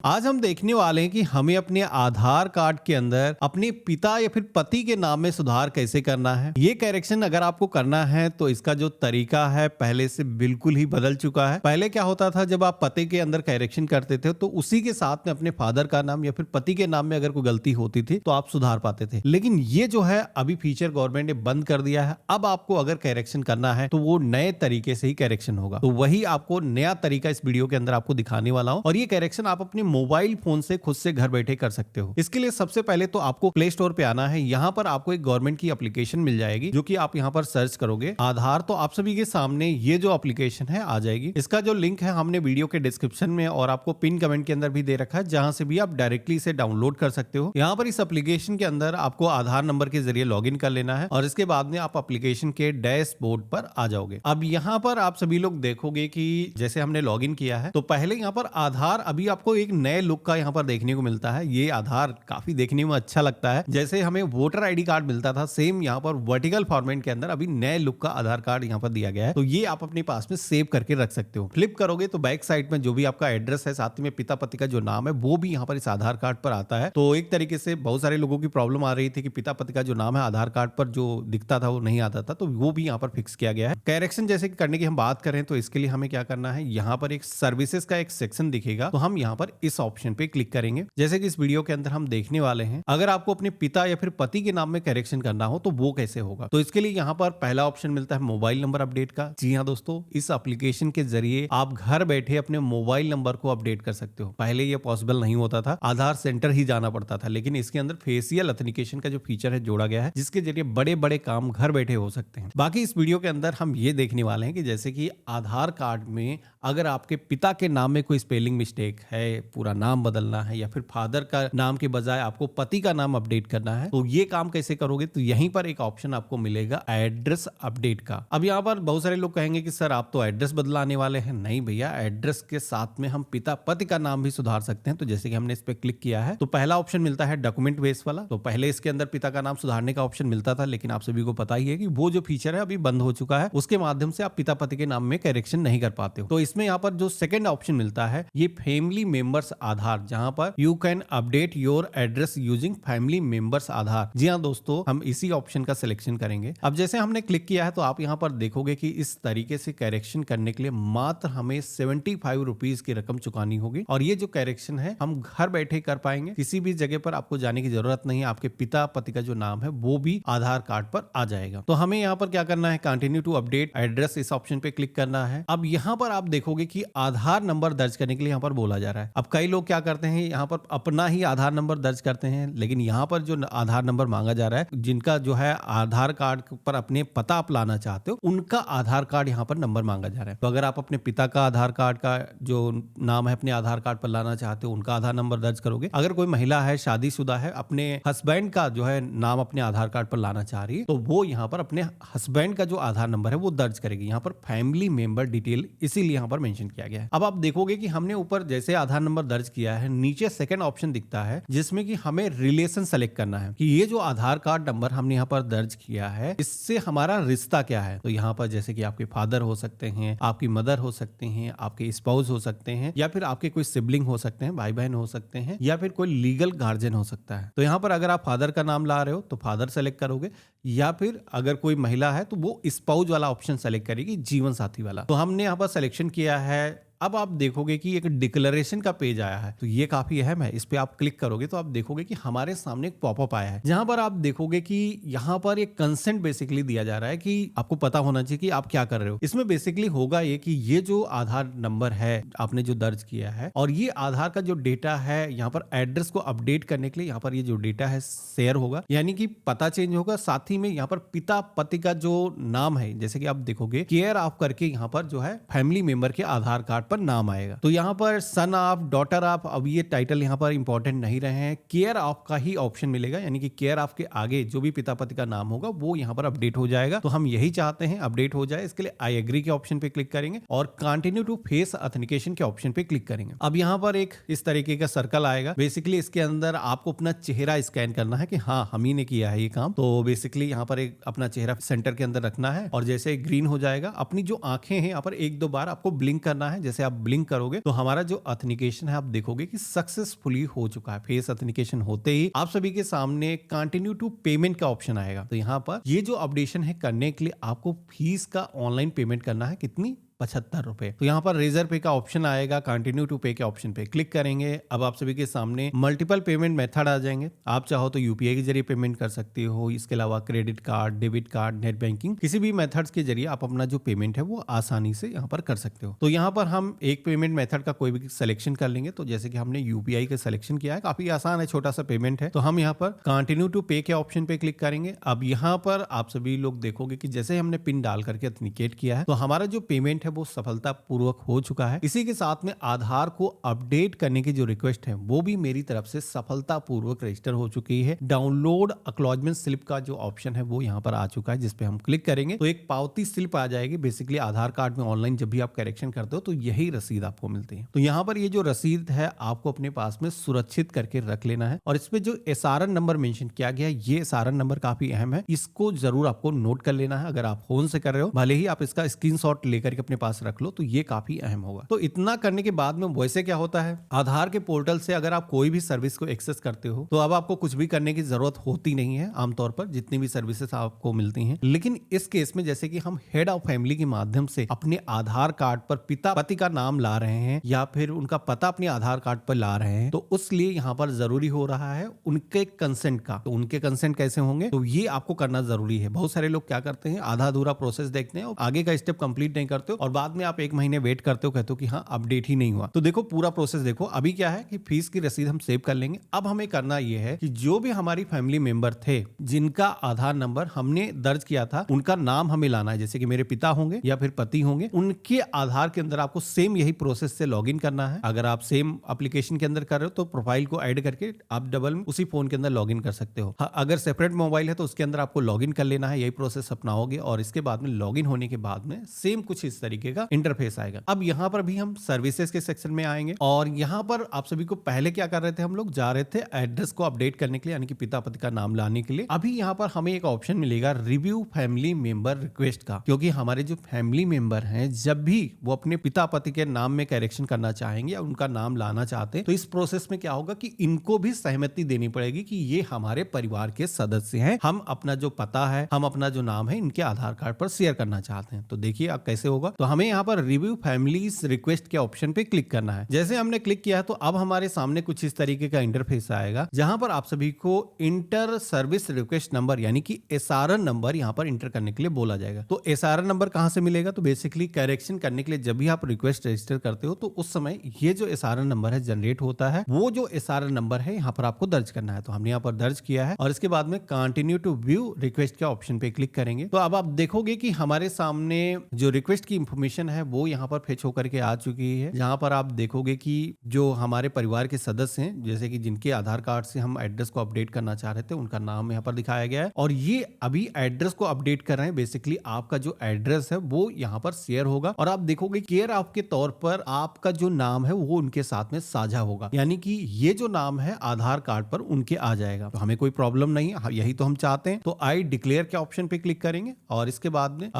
आज हम देखने वाले हैं कि हमें अपने आधार कार्ड के अंदर अपने पिता या फिर पति के नाम में सुधार कैसे करना है। ये करेक्शन अगर आपको करना है तो इसका जो तरीका है पहले से बिल्कुल ही बदल चुका है। पहले क्या होता था, जब आप पति के अंदर करेक्शन करते थे तो उसी के साथ में अपने फादर का नाम या फिर पति के नाम में अगर कोई गलती होती थी तो आप सुधार पाते थे। लेकिन ये जो है अभी फीचर गवर्नमेंट ने बंद कर दिया है। अब आपको अगर करेक्शन करना है तो वो नए तरीके से ही करेक्शन होगा। तो वही आपको नया तरीका इस वीडियो के अंदर आपको दिखाने वाला हूं, और ये करेक्शन आप अपने मोबाइल फोन से खुद से घर बैठे कर सकते हो। इसके लिए सबसे पहले तो आपको प्ले स्टोर पे आना है। यहाँ पर आपको एक गवर्नमेंट की एप्लीकेशन मिल जाएगी जो कि आप यहाँ पर सर्च करोगे आधार, तो आप सभी के सामने ये जो एप्लीकेशन है आ जाएगी। इसका जो लिंक है हमने वीडियो के डिस्क्रिप्शन में और आपको पिन कमेंट के अंदर भी दे रखा है, जहां से भी आप डायरेक्टली इसे डाउनलोड कर सकते हो। यहाँ पर इस एप्लीकेशन के अंदर आपको आधार नंबर के जरिए लॉगिन कर लेना है और इसके बाद में आप एप्लीकेशन के डैशबोर्ड पर आ जाओगे। अब यहाँ पर आप सभी लोग देखोगे कि जैसे हमने लॉगिन किया है तो पहले यहाँ पर आधार अभी आपको एक नए लुक का यहाँ पर देखने को मिलता है। ये आधार काफी देखने में अच्छा लगता है, जैसे हमें वोटर आईडी कार्ड मिलता था सेम यहाँ पर वर्टिकल फॉर्मेट के अंदर अभी नए लुक का आधार कार्ड यहाँ पर दिया गया है। तो ये आप अपने पास में सेव करके रख सकते हो। फ्लिप करोगे तो बैक साइड में जो भी आपका एड्रेस है, साथ में पिता पति का जो नाम है वो भी यहाँ पर इस आधार कार्ड पर आता है। तो एक तरीके से बहुत सारे लोगों की प्रॉब्लम आ रही थी कि पिता पति का जो नाम है आधार कार्ड पर जो दिखता था वो नहीं आता था, तो वो भी यहाँ पर फिक्स किया गया है। करेक्शन जैसे करने की हम बात करें तो इसके लिए हमें क्या करना है, यहाँ पर एक सर्विसेज का एक सेक्शन दिखेगा, तो हम यहाँ पर इस ऑप्शन पे क्लिक करेंगे। जैसे कि इस वीडियो के अंदर हम देखने वाले हैं, अगर आपको अपने पिता या फिर पति के नाम में करेक्शन करना हो तो वो कैसे होगा। तो इसके लिए यहाँ पर पहला ऑप्शन मिलता है मोबाइल नंबर अपडेट का। जी हाँ दोस्तों, इस एप्लीकेशन के जरिए आप घर बैठे अपने मोबाइल नंबर को अपडेट कर सकते हो। पहले ये पॉसिबल नहीं होता था, आधार सेंटर ही जाना पड़ता था, लेकिन इसके अंदर फेशियल ऑथेंटिकेशन का जो फीचर है जोड़ा गया है, जिसके जरिए बड़े बड़े काम घर बैठे हो सकते हैं। बाकी इस वीडियो के अंदर हम ये देखने वाले हैं कि जैसे कि आधार कार्ड में अगर आपके पिता के नाम में कोई स्पेलिंग मिस्टेक है, पूरा नाम बदलना है या फिर फादर का नाम के बजाय आपको पति का नाम अपडेट करना है, तो ये काम कैसे करोगे। तो यहीं पर एक ऑप्शन आपको मिलेगा एड्रेस अपडेट का। अब यहाँ पर बहुत सारे लोग कहेंगे कि सर आप तो एड्रेस बदलाने वाले हैं। नहीं भैया, एड्रेस के साथ में हम पिता पति का नाम भी सुधार सकते हैं। तो जैसे कि हमने इस पे क्लिक किया है तो पहला ऑप्शन मिलता है डॉक्यूमेंट बेस वाला। तो पहले इसके अंदर पिता का नाम सुधारने का ऑप्शन मिलता था, लेकिन आप सभी को पता ही है कि वो जो फीचर है अभी बंद हो चुका है। उसके माध्यम से आप पिता पति के नाम में करेक्शन नहीं कर पाते हो। तो इसमें यहाँ पर जो सेकंड ऑप्शन मिलता है ये फैमिली मेंबर्स आधार, जहां पर you can update your address using family members Aadhaar. जी हाँ दोस्तों, हम इसी ऑप्शन का सिलेक्शन करेंगे। अब जैसे हमने क्लिक किया है तो आप यहाँ पर देखोगे कि इस तरीके से करेक्शन करने के लिए मात्र हमें 75 रुपीज की रकम चुकानी होगी, और ये जो करेक्शन है हम घर बैठे कर पाएंगे। किसी भी जगह पर आपको जाने की जरूरत नहीं है। आपके पिता पति का जो नाम है वो भी आधार कार्ड पर आ जाएगा। तो हमें यहाँ पर क्या करना है, कंटिन्यू टू अपडेट एड्रेस, इस ऑप्शन पे क्लिक करना है। अब यहाँ पर आप देखोगे कि आधार नंबर दर्ज करने के लिए यहाँ पर बोला जा रहा है। अब कई लोग क्या करते हैं, यहाँ पर अपना ही आधार नंबर दर्ज करते हैं, लेकिन यहाँ पर जो आधार नंबर मांगा जा रहा है, जिनका जो है आधार कार्ड पर अपने पता आप लाना चाहते हो, उनका आधार कार्ड यहाँ पर नंबर मांगा जा रहा है। तो अगर आप अपने पिता का आधार कार्ड का जो नाम है अपने आधार कार्ड पर लाना चाहते हो, उनका आधार नंबर दर्ज करोगे। अगर कोई महिला है, शादीशुदा है, अपने हस्बैंड का जो है नाम अपने आधार कार्ड पर लाना चाह रही है, तो वो यहाँ पर अपने हस्बैंड का जो आधार नंबर है वो दर्ज करेगी। यहाँ पर फैमिली मेंबर डिटेल इसीलिए यहाँ पर मेंशन किया गया है। अब आप देखोगे कि हमने ऊपर जैसे आधार नंबर दर्ज किया है, नीचे सेकंड ऑप्शन दिखता है जिसमें कि हमें रिलेशन सेलेक्ट करना है कि ये जो आधार कार्ड नंबर हमने यहाँ पर दर्ज किया है इससे हमारा रिश्ता क्या है। तो यहाँ पर जैसे कि आपके फादर हो सकते हैं, आपकी मदर हो सकते हैं, आपके स्पाउस हो सकते हैं, या फिर आपके कोई सिबलिंग हो सकते हैं, भाई बहन हो सकते हैं, या फिर कोई लीगल गार्जियन हो सकता है। तो यहाँ पर अगर आप फादर का नाम ला रहे हो तो फादर सेलेक्ट करोगे, या फिर अगर कोई महिला है तो वो स्पाउस वाला ऑप्शन सेलेक्ट करेगी, जीवन साथी वाला। तो हमने यहाँ पर सिलेक्शन किया है। अब आप देखोगे कि एक डिक्लेरेशन का पेज आया है, तो ये काफी अहम है। इस पे आप क्लिक करोगे तो आप देखोगे कि हमारे सामने एक पॉपअप आया है, जहां पर आप देखोगे कि यहाँ पर एक कंसेंट बेसिकली दिया जा रहा है कि आपको पता होना चाहिए कि आप क्या कर रहे हो। इसमें बेसिकली होगा ये कि ये जो आधार नंबर है आपने जो दर्ज किया है, और ये आधार का जो डेटा है यहाँ पर एड्रेस को अपडेट करने के लिए यहाँ पर ये जो डेटा है शेयर होगा, यानी कि पता चेंज होगा। साथ ही में यहाँ पर पिता पति का जो नाम है, जैसे कि आप देखोगे केयर ऑफ करके यहाँ पर जो है फैमिली मेंबर के आधार कार्ड पर नाम आएगा। तो यहाँ पर सन ऑफ, डॉटर ऑफ, अब ये टाइटल यहाँ पर इंपॉर्टेंट नहीं रहे हैं, केयर ऑफ का ही ऑप्शन मिलेगा, यानी कि केयर ऑफ के आगे जो भी पिता पति का नाम होगा वो यहाँ पर अपडेट हो जाएगा। तो हम यही चाहते हैं अपडेट हो जाए। इसके लिए आई एग्री के ऑप्शन पे क्लिक करेंगे और कंटिन्यू टू फेस ऑथेंटिकेशन के ऑप्शन पे क्लिक करेंगे। अब यहाँ पर एक इस तरीके का सर्कल आएगा। बेसिकली इसके अंदर आपको अपना चेहरा स्कैन करना है कि हाँ हम ही ने किया है ये काम। तो बेसिकली यहाँ पर एक अपना चेहरा सेंटर के अंदर रखना है, और जैसे ग्रीन हो जाएगा अपनी जो आंखें हैं यहाँ पर एक दो बार आपको ब्लिंक करना है, जैसे जैसे आप ब्लिंक करोगे तो हमारा जो ऑथेंटिकेशन है आप देखोगे कि सक्सेसफुली हो चुका है। फेस ऑथेंटिकेशन होते ही आप सभी के सामने कंटिन्यू टू पेमेंट का ऑप्शन आएगा। तो यहाँ पर ये जो अपडेशन है करने के लिए आपको फीस का ऑनलाइन पेमेंट करना है। कितनी? 75 रुपए। तो यहाँ पर रेजर पे का ऑप्शन आएगा, कंटिन्यू टू पे के ऑप्शन पे क्लिक करेंगे। अब आप सभी के सामने मल्टीपल पेमेंट मेथड आ जाएंगे। आप चाहो तो यूपीआई के जरिए पेमेंट कर सकते हो, इसके अलावा credit card, debit card, net banking, किसी भी मेथड्स के जरिए आप अपना जो पेमेंट है वो आसानी से यहाँ पर कर सकते हो। तो यहाँ पर हम एक पेमेंट मेथड का कोई भी सिलेक्शन कर लेंगे। तो जैसे कि हमने यूपीआई का सिलेक्शन किया है, काफी आसान है, छोटा सा पेमेंट है। तो हम यहाँ पर कंटिन्यू टू पे के ऑप्शन पे क्लिक करेंगे। अब यहाँ पर आप सभी लोग देखोगे कि जैसे हमने पिन डाल करके ऑथेंटिकेट किया है तो हमारा जो पेमेंट है वो सफलता पूर्वक हो चुका है। इसी के साथ में आधार को अपडेट करने की जो रिक्वेस्ट है वो भी मेरी तरफ से सफलतापूर्वक रजिस्टर हो चुकी है। डाउनलोड एक्नॉलेजमेंट स्लिप का जो ऑप्शन है वो यहाँ पर आ चुका है, जिस पे हम क्लिक करेंगे तो एक पावती स्लिप आ जाएगी। बेसिकली आधार कार्ड में ऑनलाइन जब भी आप करेक्शन करते हो तो यही रसीद आपको मिलती है। तो यहाँ पर ये जो रसीद है आपको अपने पास में सुरक्षित करके रख लेना है। और इसमें जो एसआरएन नंबर मेंशन किया गया है, ये एसआरएन नंबर काफी अहम है, इसको जरूर आपको नोट कर लेना है। अगर आप फोन से कर रहे हो भले ही आप इसका स्क्रीनशॉट लेकर के अपने पास रख लो, तो ये काफी अहम होगा। तो इतना करने के बाद में वैसे क्या होता है, आधार के पोर्टल से अगर आप कोई भी सर्विस को एक्सेस करते हो तो अब आपको कुछ भी करने की जरूरत होती नहीं है। आमतौर पर जितनी भी सर्विसेज आपको मिलती हैं, लेकिन इस केस में जैसे कि हम हेड ऑफ फैमिली के माध्यम से अपने आधार कार्ड पर पिता पति का नाम ला रहे हैं या फिर उनका पता अपने आधार कार्ड पर ला रहे हैं, तो उसलिए यहाँ पर जरूरी हो रहा है उनके कंसेंट का। तो उनके कंसेंट कैसे होंगे, तो ये आपको करना जरूरी है। बहुत सारे लोग क्या करते हैं, आधा अधूरा प्रोसेस देखते हैं और आगे का स्टेप कंप्लीट नहीं करते हो और बाद में आप 1 महीने वेट करते हो, कहते हो कि हाँ अपडेट ही नहीं हुआ। तो देखो पूरा प्रोसेस देखो। अभी क्या है कि फीस की रसीद हम सेव कर लेंगे। अब हमें करना यह है कि जो भी हमारी फैमिली मेंबर थे जिनका आधार नंबर हमने दर्ज किया था, उनका नाम हमें लाना है। जैसे कि मेरे पिता होंगे या फिर पति होंगे, उनके आधार के अंदर आपको सेम यही प्रोसेस से लॉगिन करना है। अगर आप सेम एप्लीकेशन के अंदर कर रहे हो तो प्रोफाइल को ऐड करके आप डबल उसी फोन के अंदर लॉगिन कर सकते हो। हाँ, अगर सेपरेट मोबाइल है तो उसके अंदर आपको लॉगिन कर लेना है, यही प्रोसेस अपनाओगे और इसके बाद में लॉगिन होने के बाद में सेम कुछ इस तरीके का इंटरफेस आएगा। अब यहाँ पर भी हम सर्विसेज के सेक्शन में आएंगे और यहाँ पर आप सभी को पहले क्या कर रहे थे, हम लोग जा रहे थे एड्रेस को अपडेट करने के लिए, यानी कि पिता पति का नाम लाने के लिए। अभी यहाँ पर हमें एक ऑप्शन मिलेगा रिव्यू फैमिली मेंबर रिक्वेस्ट का, क्योंकि हमारे जो फैमिली मेंबर हैं जब भी वो अपने पिता पति के नाम में करेक्शन करना चाहेंगे या उनका नाम लाना चाहते हैं तो इस प्रोसेस में क्या होगा कि इनको भी सहमति देनी पड़ेगी कि ये हमारे परिवार के सदस्य हैं, हम अपना जो पता है, हम अपना जो नाम है इनके आधार कार्ड पर शेयर करना चाहते हैं। तो देखिए अब कैसे होगा। तो हमें यहाँ पर रिव्यू फैमिलीज रिक्वेस्ट के ऑप्शन पे क्लिक करना है। जैसे हमने क्लिक किया तो अब हमारे सामने कुछ इस तरीके का इंटरफेस आएगा, जहां पर आप सभी को इंटर सर्विस रिक्वेस्ट नंबर यानी कि एसआरएन नंबर यहां पर इंटर करने के लिए बोला जाएगा। तो एसआरएन नंबर कहां से मिलेगा, तो बेसिकली करेक्शन करने के लिए जब भी आप रिक्वेस्ट रजिस्टर करते हो तो उस समय ये जो एसआरएन नंबर है जनरेट होता है, वो जो एसआरएन नंबर है यहाँ पर आपको दर्ज करना है। तो हमने यहाँ पर दर्ज किया है और इसके बाद में कंटिन्यू टू व्यू रिक्वेस्ट के ऑप्शन पे क्लिक करेंगे। तो अब आप देखोगे कि हमारे सामने जो रिक्वेस्ट की इंफॉर्मेशन है वो यहाँ पर फेच होकर के आ चुकी है, जहां पर आप देखोगे कि जो हमारे परिवार के सदस्य हैं, जैसे कि जिनके आधार कार्ड से हम एड्रेस को अपडेट करना चाह रहे थे, उनका नाम यहाँ पर दिखाया गया है और ये अभी एड्रेस को अपडेट कर रहे हैं। बेसिकली आपका जो एड्रेस है वो यहाँ पर शेयर होगा और आप देखोगे केयर ऑफ के तौर पर आपका जो नाम है वो उनके साथ में साझा होगा, यानी कि ये जो नाम है आधार कार्ड पर उनके आ जाएगा। तो हमें कोई प्रॉब्लम नहीं है, यही तो हम चाहते हैं। तो आई डिक्लेयर के ऑप्शन पे क्लिक करेंगे और इसके बाद में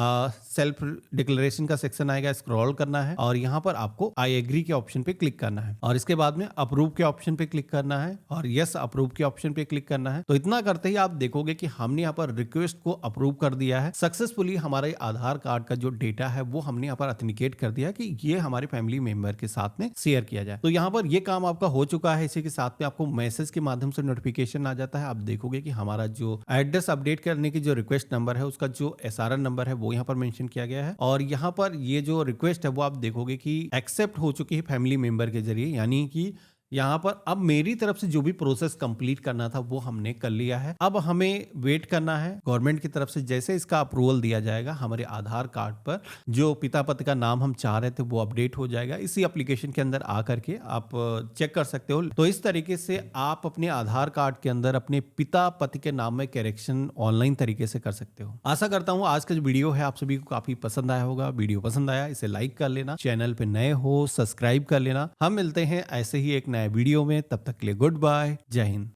सेल्फ डिक्लेरेशन का सेक्शन आएगा, स्क्रॉल करना है और यहाँ पर आपको आई एग्री के ऑप्शन पे क्लिक करना है और इसके बाद में अप्रूव के ऑप्शन पे क्लिक करना है और यस अप्रूव के ऑप्शन पे क्लिक करना है। तो इतना करते ही आप देखोगे कि हमने यहाँ पर रिक्वेस्ट को अप्रूव कर दिया है सक्सेसफुली। हमारे आधार कार्ड का जो डेटा है वो हमने यहाँ पर ऑथेंटिकेट कर दिया कि ये हमारे फैमिली मेंबर के साथ में शेयर किया जाए। तो यहाँ पर ये काम आपका हो चुका है। इसी के साथ में आपको मैसेज के माध्यम से नोटिफिकेशन आ जाता है। आप देखोगे कि हमारा जो एड्रेस अपडेट करने की जो रिक्वेस्ट नंबर है उसका जो एसआरएन नंबर है वो यहाँ पर मेंशन किया गया है और यहाँ पर ये जो रिक्वेस्ट है वो आप देखोगे कि एक्सेप्ट हो चुकी है फैमिली मेंबर के जरिए, यानी कि यहाँ पर अब मेरी तरफ से जो भी प्रोसेस कंप्लीट करना था वो हमने कर लिया है। अब हमें वेट करना है गवर्नमेंट की तरफ से जैसे इसका अप्रूवल दिया जाएगा हमारे आधार कार्ड पर जो पिता पति का नाम हम चाह रहे थे वो अपडेट हो जाएगा। इसी एप्लीकेशन के अंदर आकर के आप चेक कर सकते हो। तो इस तरीके से आप अपने आधार कार्ड के अंदर अपने पिता पति के नाम में करेक्शन ऑनलाइन तरीके से कर सकते हो। आशा करता हूँ आज का जो वीडियो है आप सभी को काफी पसंद आया होगा। वीडियो पसंद आया इसे लाइक कर लेना, चैनल पे नए हो सब्सक्राइब कर लेना। हम मिलते हैं ऐसे ही एक नए वीडियो में, तब तक के लिए गुड बाय, जय हिंद।